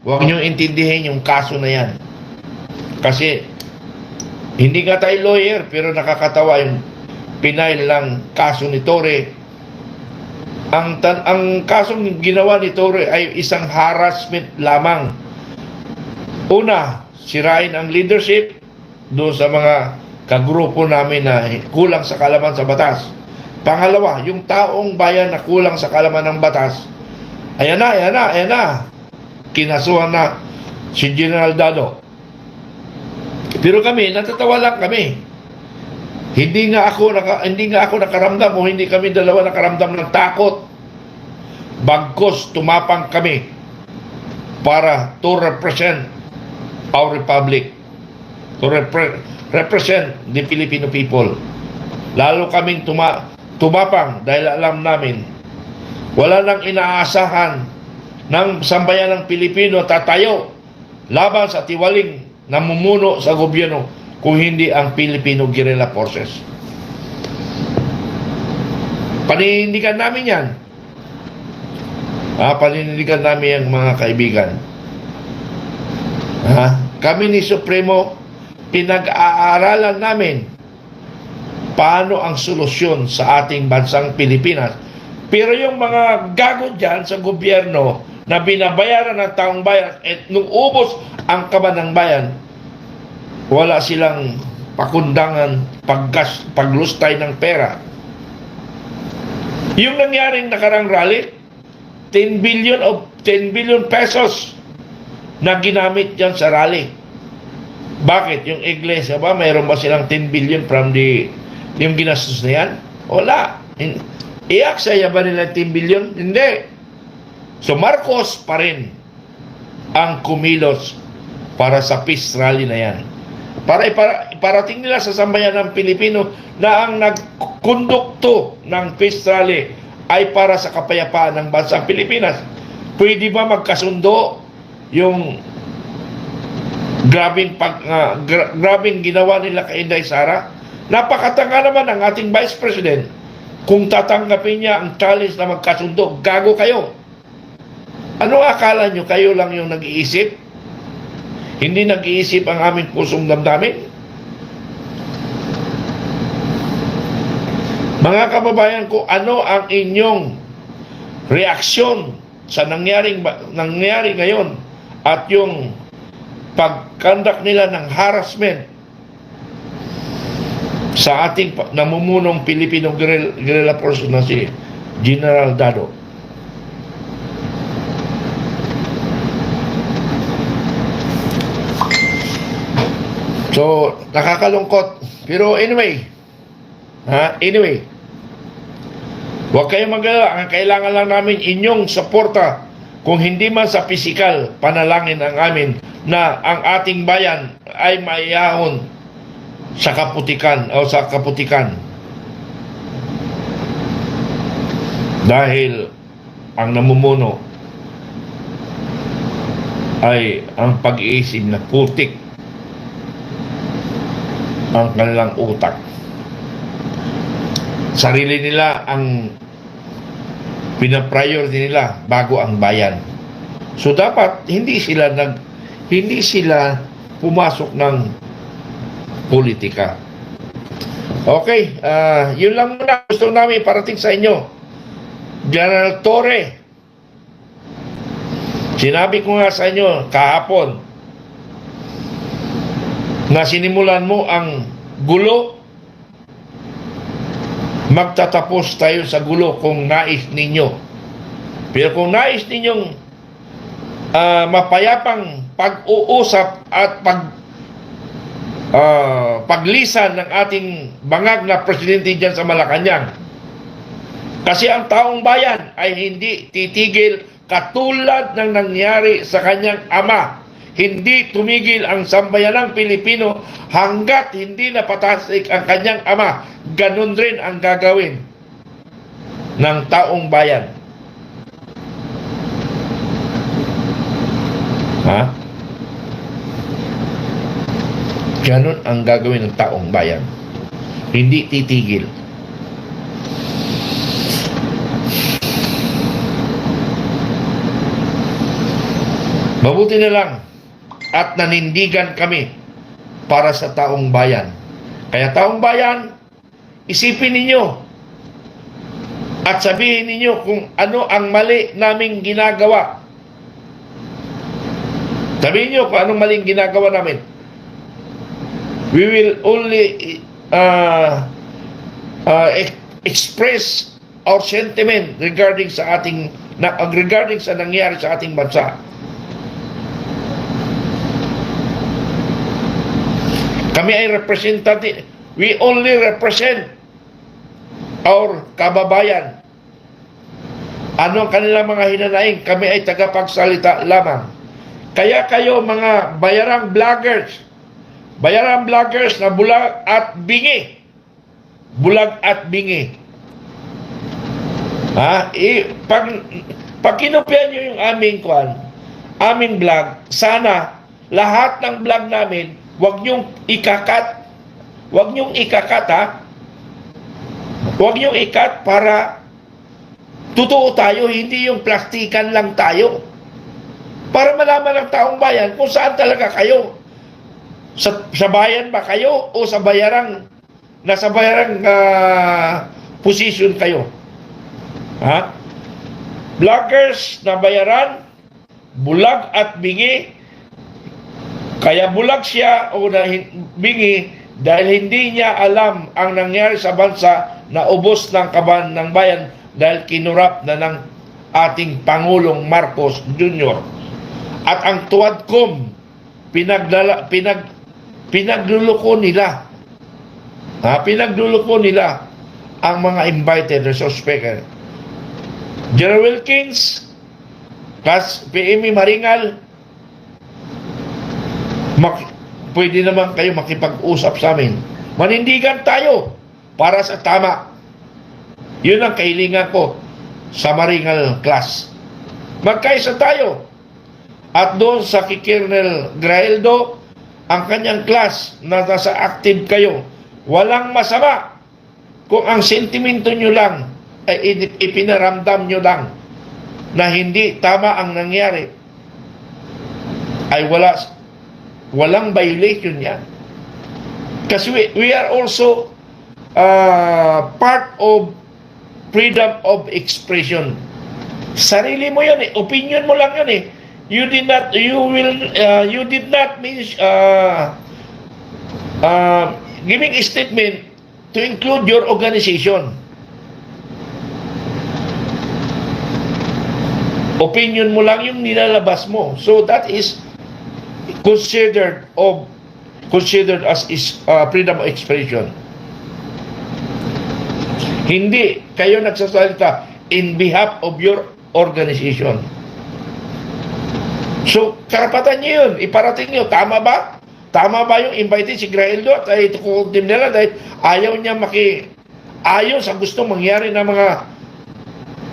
Huwag niyong intindihin yung kaso na yan. Kasi, hindi nga tayo lawyer, pero nakakatawa yung pinail lang kaso ni Torre. Ang kasong ginawa ni Torre ay isang harassment lamang. Una, sirain ang leadership doon sa mga kagrupo namin na kulang sa kaalaman sa batas. Pangalawa, yung taong bayan na kulang sa kaalaman ng batas, ayan na. Kinasuhan na si General Dado. Pero kami, natatawa lang kami. Hindi nga ako nakaramdam o hindi kami dalawa nakaramdam ng takot. Bagkus tumapang kami para to represent our republic, to represent the Filipino people. Lalo kaming tumapang dahil alam namin wala nang inaasahan ng sambayan ng Pilipino tatayo laban sa tiwaling namumuno sa gobyerno kung hindi ang Filipino Guerrilla Forces. Paninindigan namin yan. Paninindigan namin yan, mga kaibigan. Kami ni Supremo, pinag-aaralan namin paano ang solusyon sa ating bansang Pilipinas. Pero yung mga gago dyan sa gobyerno na binabayaran ng taong bayan at nung ubos ang kaban ng bayan, wala silang pakundangan, paglustay ng pera. Yung nangyaring nakarang rally, 10 billion pesos na ginamit dyan sa rally. Bakit? Yung iglesia ba, mayroon ba silang 10 billion from yung ginastos na yan? Wala. Iaksaya ba nila 10 billion? Hindi. So Marcos pa rin ang kumilos para sa peace rally na yan. Para iparating nila sa sambayan ng Pilipino na ang nagkondukto ng peace rally ay para sa kapayapaan ng bansang Pilipinas. Pwede ba magkasundo yung grabing ginawa nila kay Inday Sara? Napakatanga naman ang ating Vice President. Kung tatanggapin niya ang challenge na magkasundo, gago kayo. Ano akala nyo? Kayo lang yung nag-iisip? Hindi nag-iisip ang aming pusong damdamin? Mga kababayan ko, ano ang inyong reaksyon sa nangyari ngayon at yung pagkandak nila ng harassment sa ating namumunong Filipino Guerrilla Force na si General Dado? So, nakakalungkot. Pero anyway, huwag kayong mag-alala. Ang kailangan lang namin inyong suporta. Kung hindi man sa pisikal, panalangin ang amin na ang ating bayan ay maiyahon sa kaputikan o sa kaputikan. Dahil ang namumuno ay ang pag-iisip na putik ang kanilang utak. Sarili nila ang pinapriority nila bago ang bayan. So dapat hindi sila pumasok ng politika. Okay, yun lang muna gusto namin parating sa inyo. General Torre, sinabi ko nga sa inyo kahapon na sinimulan mo ang gulo, magtatapos tayo sa gulo kung nais ninyo. Pero kung nais ninyong mapayapang pag-uusap at paglisan ng ating bangag na presidente dyan sa Malacanang, kasi ang taong bayan ay hindi titigil katulad ng nangyari sa kanyang ama. Hindi tumigil ang sambayanang Pilipino hanggat hindi napatasik ang kanyang ama. Ganun rin ang gagawin ng taong bayan. Ganun ang gagawin ng taong bayan. Hindi titigil. Mabuti na lang at nanindigan kami para sa taong bayan. Kaya taong bayan, isipin ninyo at sabihin ninyo kung ano ang mali naming ginagawa. Sabihin nyo kung anong maling ginagawa namin. We will only express our sentiment regarding sa nangyari sa ating bansa. Kami ay representative. We only represent our kababayan. Ano ang kanilang mga hinanaing? Kami ay tagapagsalita lamang. Kaya kayo mga bayarang vloggers na bulag at bingi. Bulag at bingi. Pag kinopya nyo yung aming vlog, sana lahat ng vlog namin, wag nyong ikakat. Wag nyong ikakat, ha? Wag nyong ikat para totoo tayo, hindi yung plastikan lang tayo. Para malaman ng taong bayan kung saan talaga kayo. Sa bayan ba kayo o nasa bayarang position kayo? Ha? Vloggers na bayaran, bulag at bingi. Kaya bulag siya o bingi dahil hindi niya alam ang nangyari sa bansa na ubos ng kaban ng bayan dahil kinurap na ng ating Pangulong Marcos Jr. At ang tuwadkom, pinagluloko nila. Pinagluloko nila ang mga invited resource speaker. General Wilkins, PME Maringal, pwede naman kayo makipag-usap sa amin. Manindigan tayo para sa tama. Yun ang kahilingan ko sa Maringal class. Magkaisa tayo. At doon sa Kikernel Graeldo, ang kanyang class na nasa active kayo, walang masama kung ang sentimento nyo lang ay ipinaramdam nyo lang na hindi tama ang nangyari, ay walang violation yan. Kasi we are also part of freedom of expression. Sarili mo yun eh, opinion mo lang yun eh. You did not mean giving a statement to include your organization. Opinion mo lang yung nilalabas mo. So that is considered as freedom of expression. Hindi kayo nagsasalita in behalf of your organization. So, karapatan niyo yun. Iparating niyo. Tama ba? Tama ba yung invited si Graeldo at ay tukutim nila dahil ayaw niya ayaw sa gusto mangyari ng mga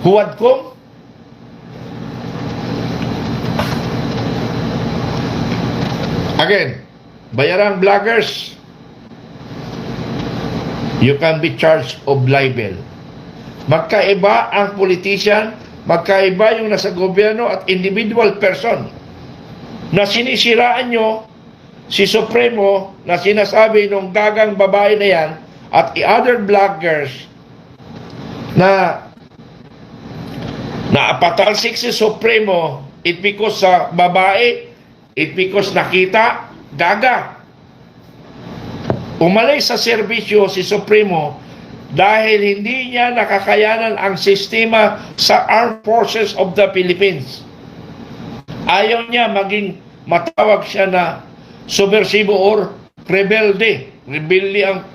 huwadkom? Again, bayarang vloggers, you can be charged of libel. Magkaiba ang politician, magkaiba yung nasa gobyerno at individual person na sinisiraan nyo si Supremo na sinasabi nung gagang babae na yan at other vloggers na patalsik si Supremo because sa babae, because nakita, gaga. Umalis sa serbisyo si Supremo dahil hindi niya nakakayanan ang sistema sa Armed Forces of the Philippines. Ayaw niya maging matawag siya na subversibo or rebelde. Rebelde ang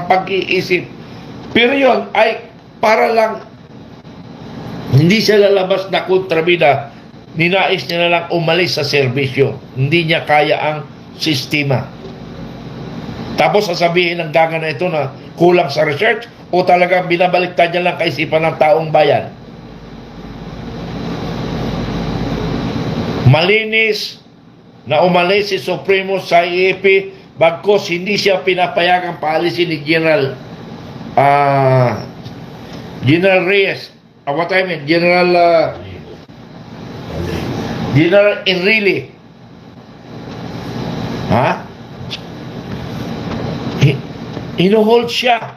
pag-iisip. Pero yun ay para lang hindi siya lalabas na kontrabida. Ninais niya na lang umalis sa serbisyo. Hindi niya kaya ang sistema. Tapos sasabihin ng gaga na ito na kulang sa research o talagang binabaliktad niya lang kaisipan ng taong bayan. Malinis na umalis si Supremo sa IEP bagkos hindi siya pinapayagang paalisin ni General Reyes. What I mean, General Enrile. Ha? Hinuhold siya.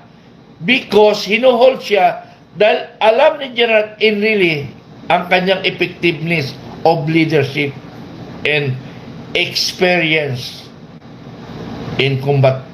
Because hinuhold siya dahil alam ni General Enrile ang kanyang effectiveness of leadership and experience in combat